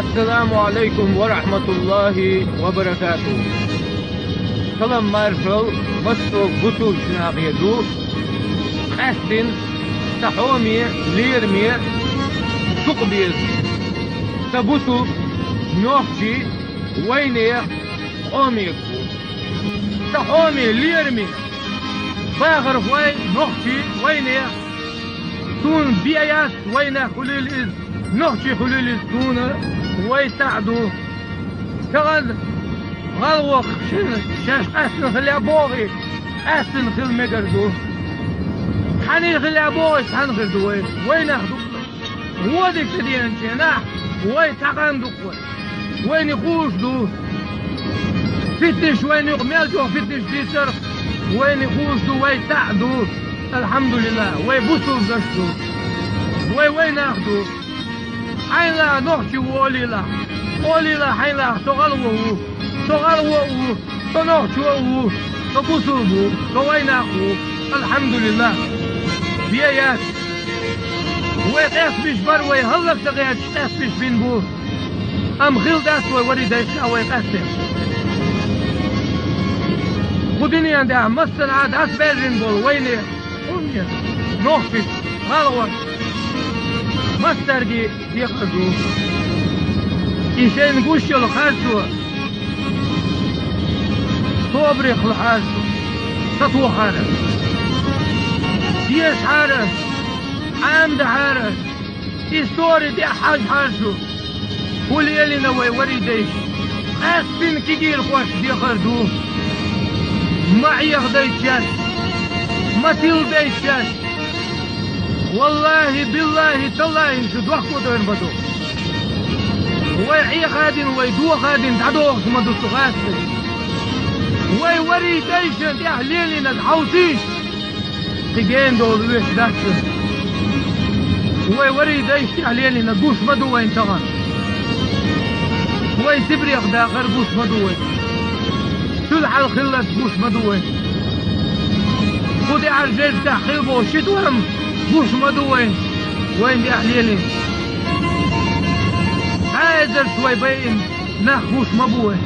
السلام عليكم ورحمة الله وبركاته. سلام مارشال مستو بطول شناغيدو أحسن تحومي ليرمي تقبيز تبوتو نوحشي ويني قوميك تحومي ليرمي باغر وين نوحشي ويني تون بيايات وينه خليل نحكي خليل تون ويساعدوا كغد غلوخ شاش أحسن خلي أبوغي أحسن خل مقردو حني خلي أبوغي حن خلدو وين أخدو هو ديك تدين شناح ويتقن دقوي وين يخوش دو فتش وين يغمل جو فتش بيسر وين يخوش دو ويساعدوا الحمد لله ويبوسوا بزشتو وين أخدو حين لا نحكي وولي لا حين لا تغلوه تنحكي تبوسوا وين أخو الحمد لله بيايات ويقاس بروي هلك تغيات تقاس بين بو أم خيل داسوي وريد يشاوي يقاسم خديني عندها مصر عاد أسبيرين بول ويني أمي نحكي غلوة مسترجي يخرجوا إيشين قوشي الخاسو صبري خلحاسو تطوى حارس ديش حارس عامد حارس إستوري دي حاج حارسو قولي يلي نوي وريديش أسفن كيجي الخواش دي خردو معي يخديشاش ما تلديشاش والله بالله تالله شدوح كودين بدو ويحيى خادين ويدو خادين تعدوه سمدو سغاسل ويوري ديشن دي أهليلي ندحوتيش تجين دول ويش داشن ويوري ديش دي أهليلي ندوش بدو وين تغن ويتبري أخدا غربوش بدو وين تلح الخلة بوش بدو وين خدي عرجيج تحقيبو شتوهم بوش مدوين وين دي أحليلي هايزر شوي بين ناخ بوش مبوين